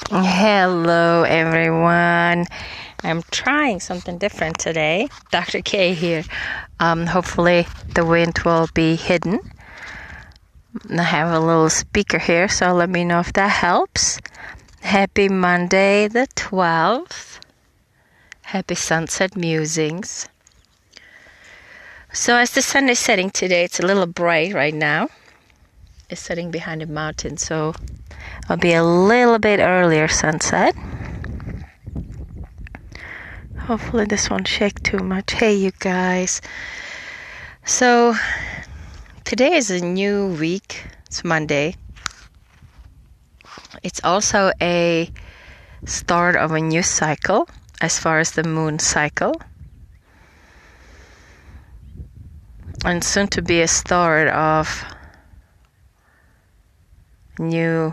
Hello, everyone. I'm trying something different today. Dr. K here. Hopefully the wind will be hidden. I have a little speaker here, so let me know if that helps. Happy Monday the 12th. Happy Sunset Musings. So as the sun is setting today, it's a little bright right now. It's setting behind a mountain, so it'll be a little bit earlier sunset. Hopefully this won't shake too much. Hey, you guys. So today is a new week. It's Monday. It's also a start of a new cycle as far as the moon cycle. And soon to be a start of new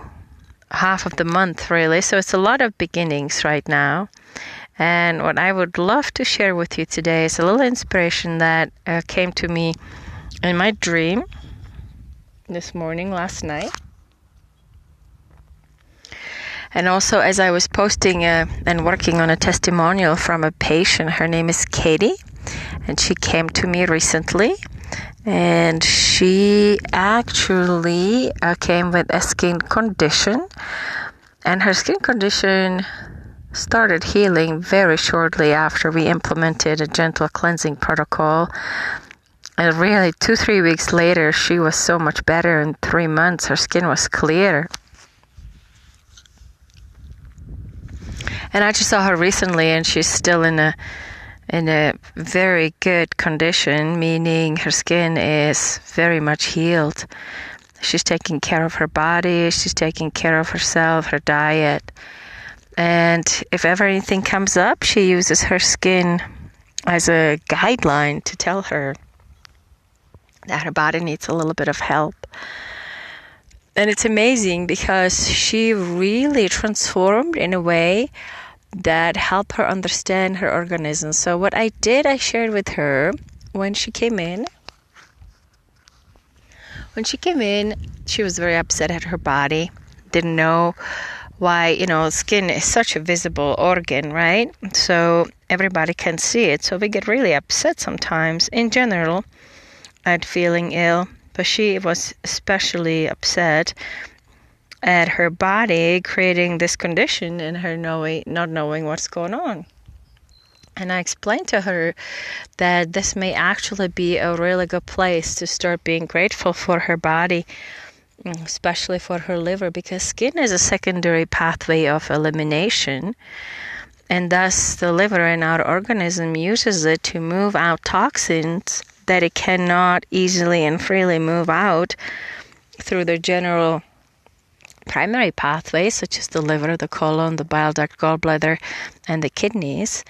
half of the month, really. So it's a lot of beginnings right now. And what I would love to share with you today is a little inspiration that came to me in my dream this morning, last night. And also as I was posting and working on a testimonial from a patient. Her name is Katie, and she came to me recently. And she actually came with a skin condition, and her skin condition started healing very shortly after we implemented a gentle cleansing protocol. And really 2-3 weeks later, she was so much better. In 3 months, her skin was clear. And I just saw her recently, and she's still in a very good condition, meaning her skin is very much healed. She's taking care of her body, she's taking care of herself, her diet. And if ever anything comes up, she uses her skin as a guideline to tell her that her body needs a little bit of help. And it's amazing because she really transformed in a way that helped her understand her organism. So what I did, I shared with her when she came in. When she came in, she was very upset at her body. Didn't know why, skin is such a visible organ, right? So everybody can see it. So we get really upset sometimes in general at feeling ill. But she was especially upset at her body creating this condition and her not knowing what's going on. And I explained to her that this may actually be a really good place to start being grateful for her body, especially for her liver, because skin is a secondary pathway of elimination. And thus the liver in our organism uses it to move out toxins that it cannot easily and freely move out through the general primary pathways, such as the liver, the colon, the bile duct, gallbladder, and the kidneys,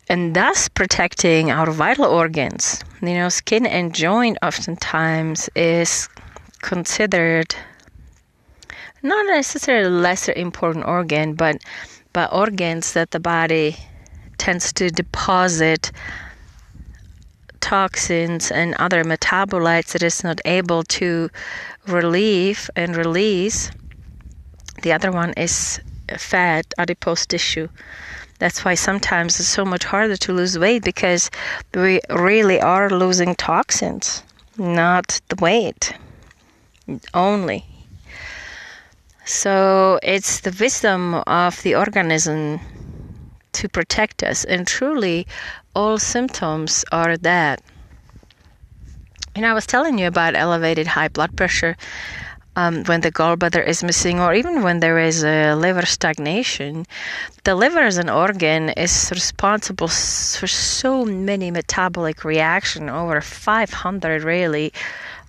and thus protecting our vital organs. Skin and joint oftentimes is considered not necessarily a lesser important organ, but organs that the body tends to deposit toxins and other metabolites that it's not able to relieve and release. The other one is fat, adipose tissue. That's why sometimes it's so much harder to lose weight, because we really are losing toxins, not the weight only. So it's the wisdom of the organism to protect us, and truly all symptoms are that. I was telling you about elevated high blood pressure when the gallbladder is missing, or even when there is a liver stagnation. The liver as an organ is responsible for so many metabolic reactions, over 500 really,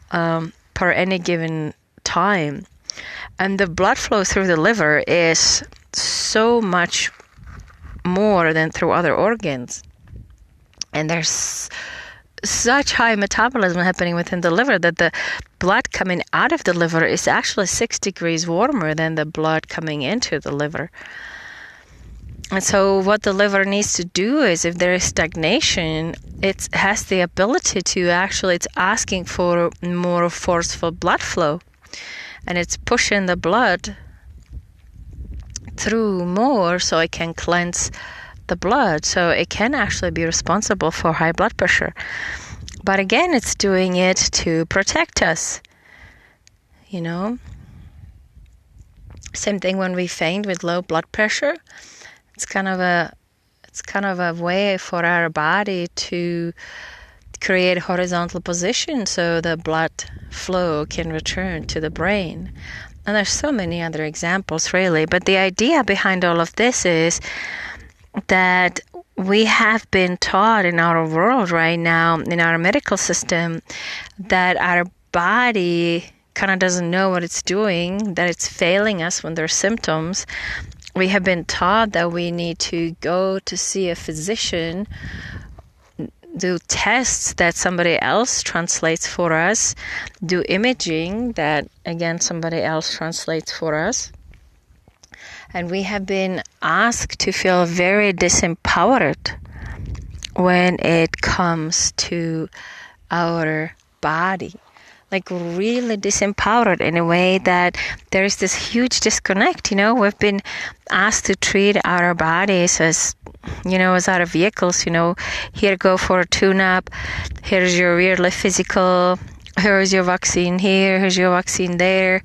per any given time. And the blood flow through the liver is so much more than through other organs. And there's such high metabolism happening within the liver that the blood coming out of the liver is actually 6 degrees warmer than the blood coming into the liver. And so what the liver needs to do is, if there is stagnation, it has the ability to actually, it's asking for more forceful blood flow. And it's pushing the blood through more so it can cleanse the blood. So it can actually be responsible for high blood pressure. But again, it's doing it to protect us. You know? Same thing when we faint with low blood pressure. It's kind of a way for our body to create horizontal position so the blood flow can return to the brain. And there's so many other examples, really. But the idea behind all of this is that we have been taught in our world right now, in our medical system, that our body kind of doesn't know what it's doing, that it's failing us when there are symptoms. We have been taught that we need to go to see a physician, do tests that somebody else translates for us, do imaging that, again, somebody else translates for us. And we have been asked to feel very disempowered when it comes to our body. Like really disempowered in a way that there is this huge disconnect. You know, we've been asked to treat our bodies as, you know, as our vehicles. You know, here, go for a tune-up. Here's your yearly physical. Here's your vaccine here. Here's your vaccine there.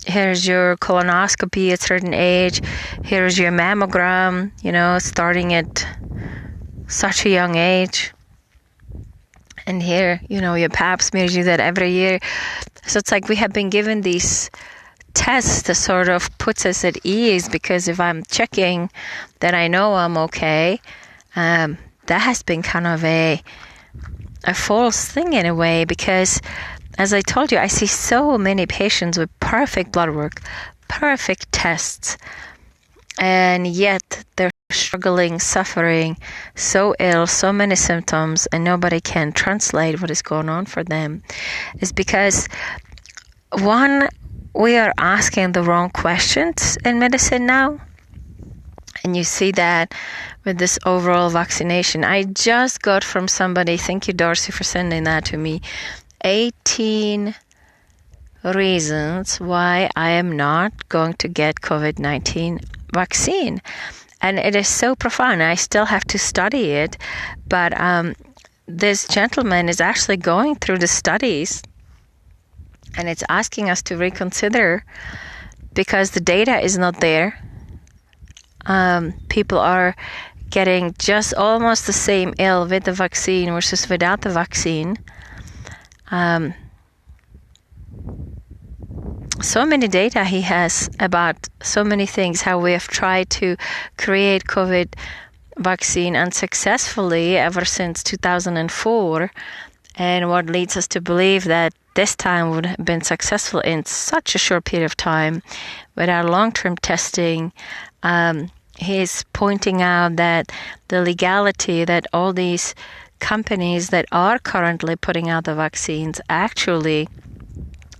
Here's your colonoscopy at a certain age. Here's your mammogram, you know, starting at such a young age. And here, you know, your pap smears, you that every year. So it's like we have been given these tests that sort of puts us at ease, because if I'm checking, then I know I'm okay. That has been kind of a false thing in a way, because as I told you, I see so many patients with perfect blood work, perfect tests, and yet they're struggling, suffering, so ill, so many symptoms, and nobody can translate what is going on for them. Is because, one, we are asking the wrong questions in medicine now. And you see that with this overall vaccination. I just got from somebody, thank you, Darcy, for sending that to me, 18 reasons why I am not going to get COVID-19 vaccine. And it is so profound. I still have to study it, but this gentleman is actually going through the studies, and it's asking us to reconsider because the data is not there. People are getting just almost the same ill with the vaccine versus without the vaccine. So many data he has about so many things, how we have tried to create COVID vaccine unsuccessfully ever since 2004, and what leads us to believe that this time would have been successful in such a short period of time without long-term testing. He's pointing out that the legality that all these companies that are currently putting out the vaccines actually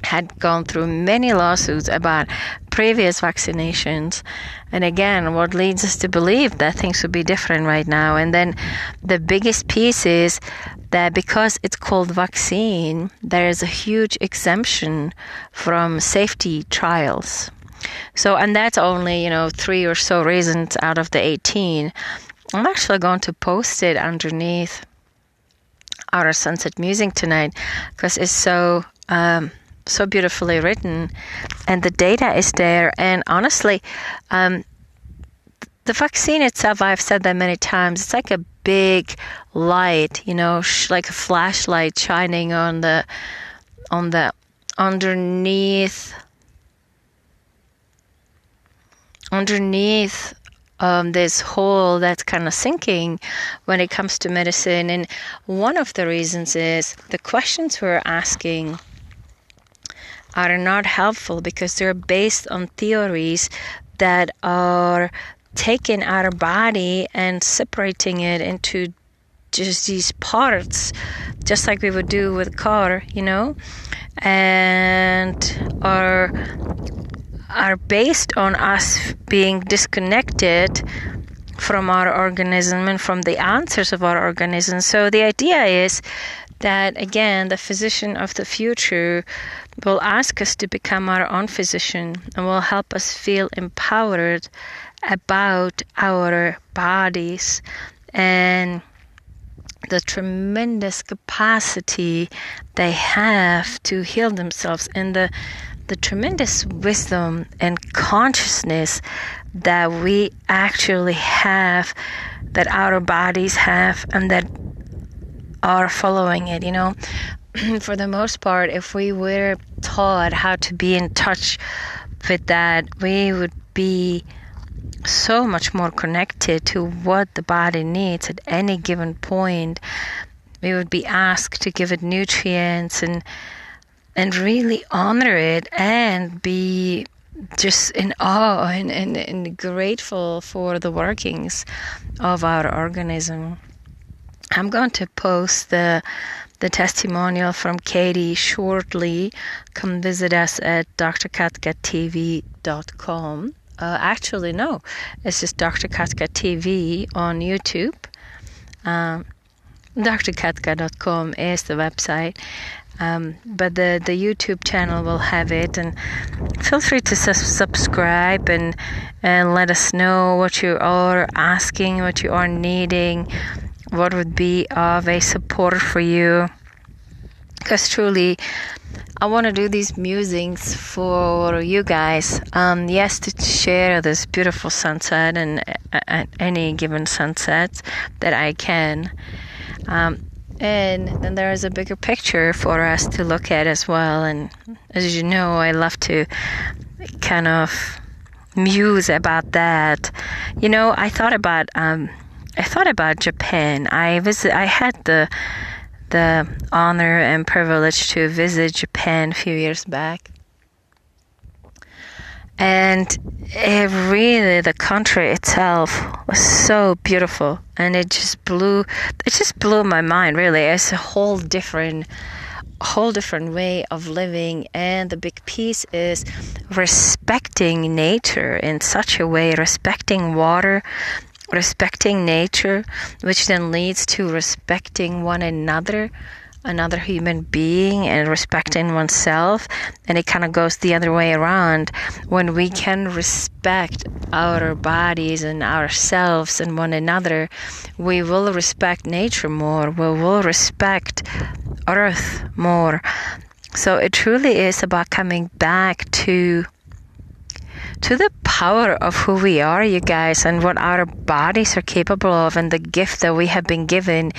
had gone through many lawsuits about previous vaccinations. And again, what leads us to believe that things would be different right now. And then the biggest piece is that because it's called vaccine, there is a huge exemption from safety trials. So, and that's only, 3 or so reasons out of the 18. I'm actually going to post it underneath our Sunset Musing tonight because it's so beautifully written, and the data is there. And honestly, the vaccine itself, I've said that many times, it's like a big light, like a flashlight shining on the underneath this hole that's kind of sinking when it comes to medicine. And one of the reasons is the questions we're asking are not helpful because they're based on theories that are taking our body and separating it into just these parts, just like we would do with a car, and are based on us being disconnected from our organism and from the answers of our organism. So the idea is that, again, the physician of the future will ask us to become our own physician and will help us feel empowered about our bodies and the tremendous capacity they have to heal themselves, and the tremendous wisdom and consciousness that we actually have, that our bodies have, and that are following it. For the most part, if we were taught how to be in touch with that, we would be so much more connected to what the body needs at any given point. We would be asked to give it nutrients and really honor it and be just in awe and grateful for the workings of our organism. I'm going to post the testimonial from Katie shortly. Come visit us at drkatkatv.com. Actually, no, it's just Dr. Katka TV on YouTube. drkatka.com is the website. But the YouTube channel will have it, and feel free to subscribe and let us know what you are asking, what you are needing, what would be of a support for you. Because truly, I want to do these musings for you guys. Yes, to share this beautiful sunset and any given sunset that I can. And then there is a bigger picture for us to look at as well. And as you know, I love to kind of muse about that. I thought about Japan. I had the honor and privilege to visit Japan a few years back. And the country itself was so beautiful, and it just blew my mind, really. It's a whole different way of living, and the big piece is respecting nature in such a way, respecting water, respecting nature, which then leads to respecting one another, another human being, and respecting oneself. And it kind of goes the other way around. When we can respect our bodies and ourselves and one another, we will respect nature more. We will respect Earth more. So it truly is about coming back to the power of who we are, you guys, and what our bodies are capable of, and the gift that we have been given.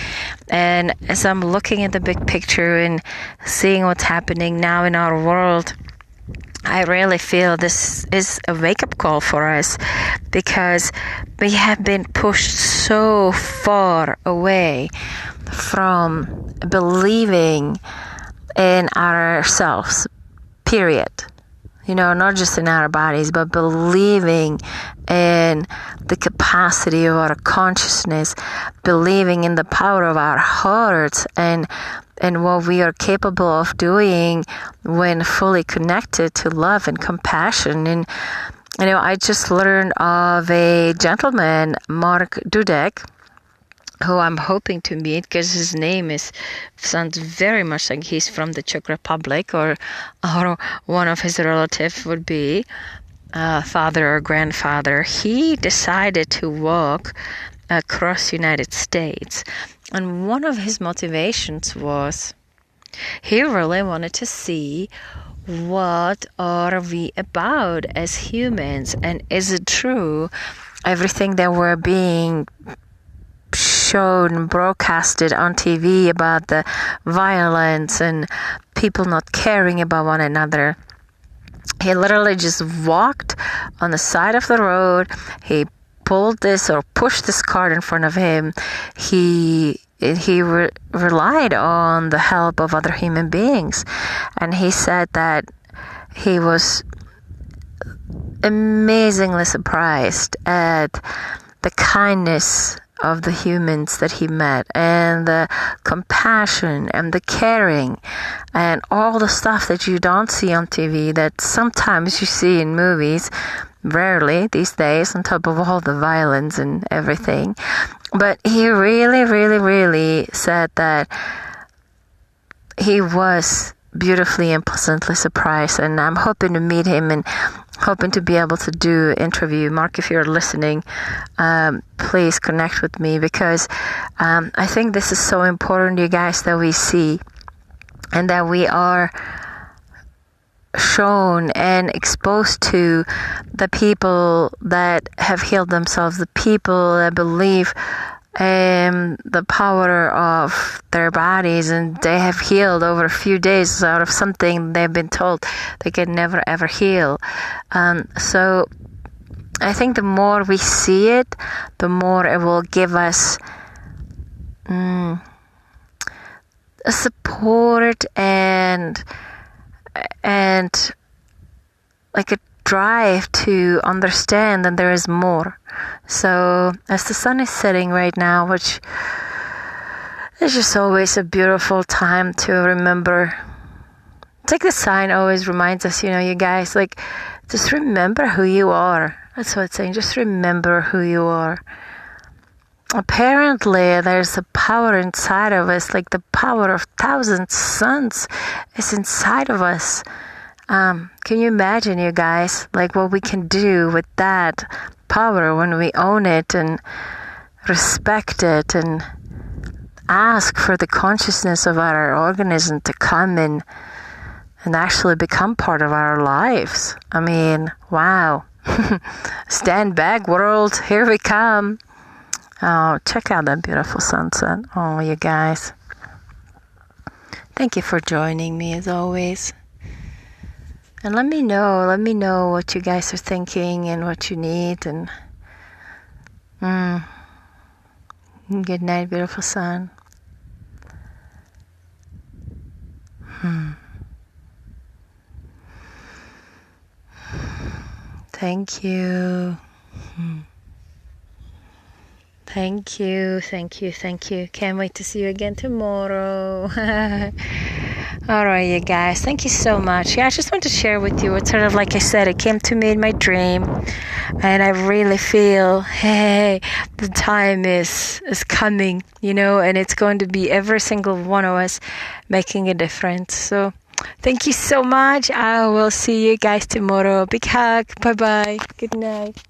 And as I'm looking at the big picture and seeing what's happening now in our world, I really feel this is a wake-up call for us, because we have been pushed so far away from believing in ourselves, period. Not just in our bodies, but believing in the capacity of our consciousness, believing in the power of our hearts, and what we are capable of doing when fully connected to love and compassion. And I just learned of a gentleman, Mark Dudek, who I'm hoping to meet, because his name sounds very much like he's from the Czech Republic, or one of his relatives would be father or grandfather. He decided to walk across the United States, and one of his motivations was he really wanted to see what are we about as humans, and is it true everything that we're being shown, broadcasted on TV about the violence and people not caring about one another. He literally just walked on the side of the road. He pulled this or pushed this cart in front of him. He relied on the help of other human beings, and he said that he was amazingly surprised at the kindness of the humans that he met, and the compassion and the caring and all the stuff that you don't see on TV, that sometimes you see in movies, rarely these days, on top of all the violence and everything. But he really, really, really said that he was beautifully and pleasantly surprised, and I'm hoping to meet him and hoping to be able to do an interview. Mark, if you're listening, please connect with me, because I think this is so important, you guys, that we see and that we are shown and exposed to the people that have healed themselves, the people that believe the power of their bodies, and they have healed over a few days out of something they've been told they can never ever heal. So I think the more we see it, the more it will give us a support and like a drive to understand that there is more. So as the sun is setting right now, which is just always a beautiful time to remember, it's like the sign always reminds us, you guys, like, just remember who you are. That's what it's saying. Just remember who you are. Apparently there's a power inside of us, like the power of 1,000 suns is inside of us. Can you imagine, you guys, like what we can do with that power when we own it and respect it and ask for the consciousness of our organism to come in and actually become part of our lives? I mean, wow. Stand back, world. Here we come. Oh, check out that beautiful sunset. Oh, you guys. Thank you for joining me as always. And let me know what you guys are thinking and what you need. And good night, beautiful sun. Thank you. Thank you. Can't wait to see you again tomorrow. All right, you guys. Thank you so much. Yeah, I just want to share with you. It's sort of like I said, it came to me in my dream. And I really feel, hey, the time is coming, and it's going to be every single one of us making a difference. So thank you so much. I will see you guys tomorrow. Big hug. Bye-bye. Good night.